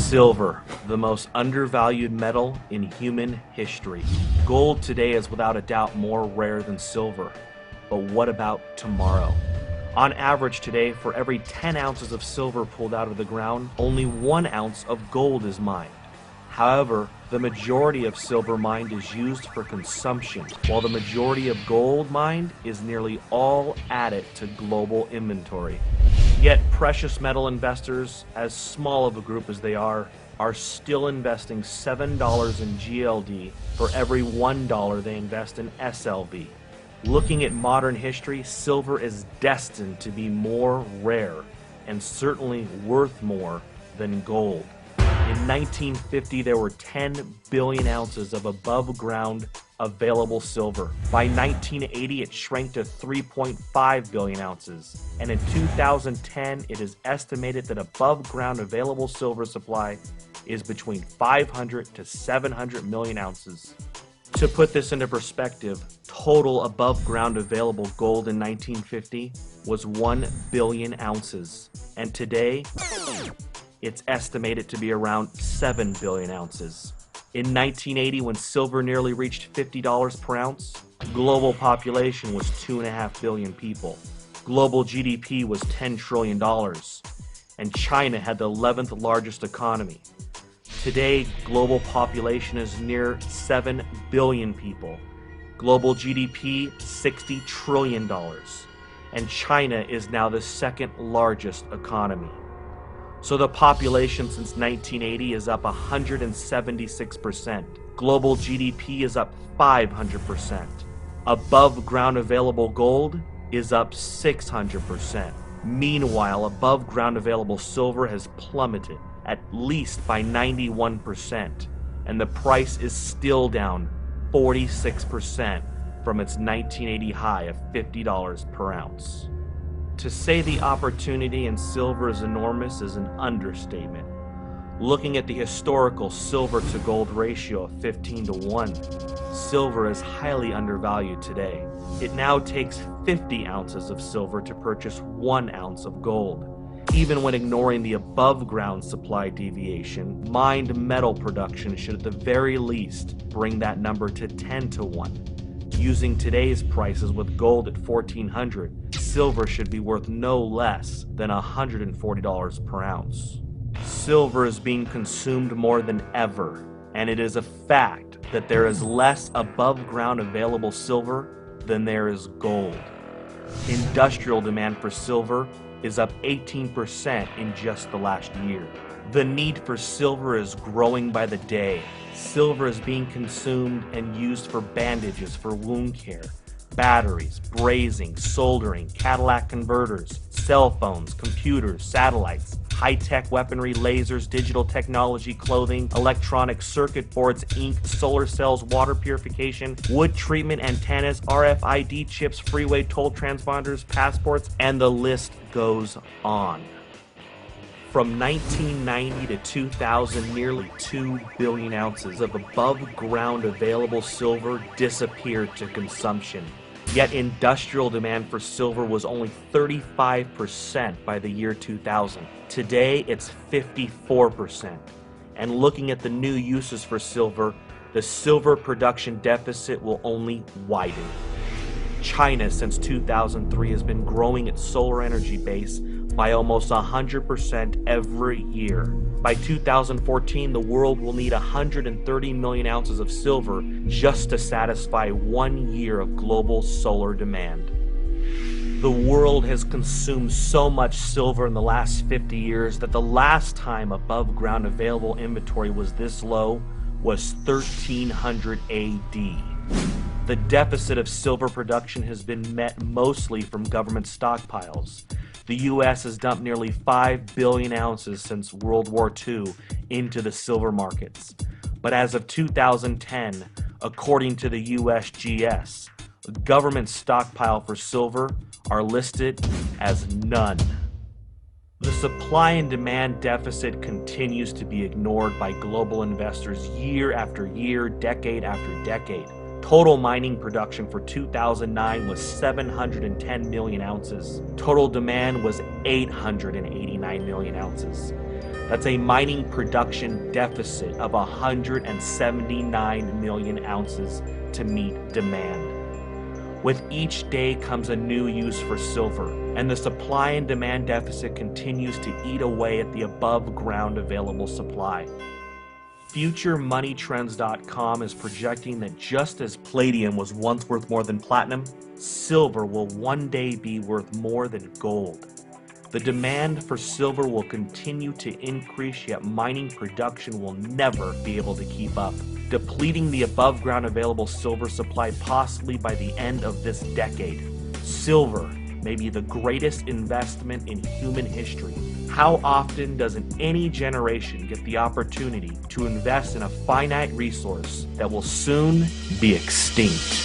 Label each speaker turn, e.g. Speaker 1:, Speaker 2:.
Speaker 1: Silver, the most undervalued metal in human history. Gold today is without a doubt more rare than silver. But what about tomorrow? On average today, for every 10 ounces of silver pulled out of the ground, only 1 ounce of gold is mined. However, the majority of silver mined is used for consumption, while the majority of gold mined is nearly all added to global inventory. Yet precious metal investors, as small of a group as they are still investing $7 in GLD for every $1 they invest in SLV. Looking at modern history, silver is destined to be more rare and certainly worth more than gold. In 1950, there were 10 billion ounces of above-ground available silver. By 1980, it shrank to 3.5 billion ounces. And in 2010, it is estimated that above-ground available silver supply is between 500 to 700 million ounces. To put this into perspective, total above-ground available gold in 1950 was 1 billion ounces. And today, it's estimated to be around 7 billion ounces. In 1980, when silver nearly reached $50 per ounce, global population was 2.5 billion people. Global GDP was $10 trillion, and China had the 11th largest economy. Today, global population is near 7 billion people. Global GDP, $60 trillion, and China is now the second largest economy. So the population since 1980 is up 176%. Global GDP is up 500%. Above ground available gold is up 600%. Meanwhile, above ground available silver has plummeted at least by 91%, and the price is still down 46% from its 1980 high of $50 per ounce. To say the opportunity in silver is enormous is an understatement. Looking at the historical silver to gold ratio of 15-1, silver is highly undervalued today. It now takes 50 ounces of silver to purchase 1 ounce of gold. Even when ignoring the above ground supply deviation, mined metal production should at the very least bring that number to 10-1. Using today's prices with gold at $1,400, silver should be worth no less than $140 per ounce. Silver is being consumed more than ever, and it is a fact that there is less above ground available silver than there is gold. Industrial demand for silver is up 18% in just the last year. The need for silver is growing by the day. Silver is being consumed and used for bandages for wound care, batteries, brazing, soldering, catalytic converters, cell phones, computers, satellites, high-tech weaponry, lasers, digital technology, clothing, electronic circuit boards, ink, solar cells, water purification, wood treatment, antennas, RFID chips, freeway toll transponders, passports, and the list goes on. From 1990 to 2000, nearly 2 billion ounces of above-ground available silver disappeared to consumption. Yet industrial demand for silver was only 35% by the year 2000. Today, it's 54%. And looking at the new uses for silver, the silver production deficit will only widen. China, since 2003, has been growing its solar energy base by almost 100% every year. By 2014, the world will need 130 million ounces of silver just to satisfy 1 year of global solar demand. The world has consumed so much silver in the last 50 years that the last time above ground available inventory was this low was 1300 AD. The deficit of silver production has been met mostly from government stockpiles. The U.S. has dumped nearly 5 billion ounces since World War II into the silver markets. But as of 2010, according to the USGS, government stockpile for silver are listed as none. The supply and demand deficit continues to be ignored by global investors year after year, decade after decade. Total mining production for 2009 was 710 million ounces. Total demand was 889 million ounces. That's a mining production deficit of 179 million ounces to meet demand. With each day comes a new use for silver, and the supply and demand deficit continues to eat away at the above ground available supply. FutureMoneyTrends.com is projecting that just as palladium was once worth more than platinum, silver will one day be worth more than gold. The demand for silver will continue to increase, yet mining production will never be able to keep up, depleting the above ground available silver supply possibly by the end of this decade. Silver may be the greatest investment in human history. How often doesn't any generation get the opportunity to invest in a finite resource that will soon be extinct?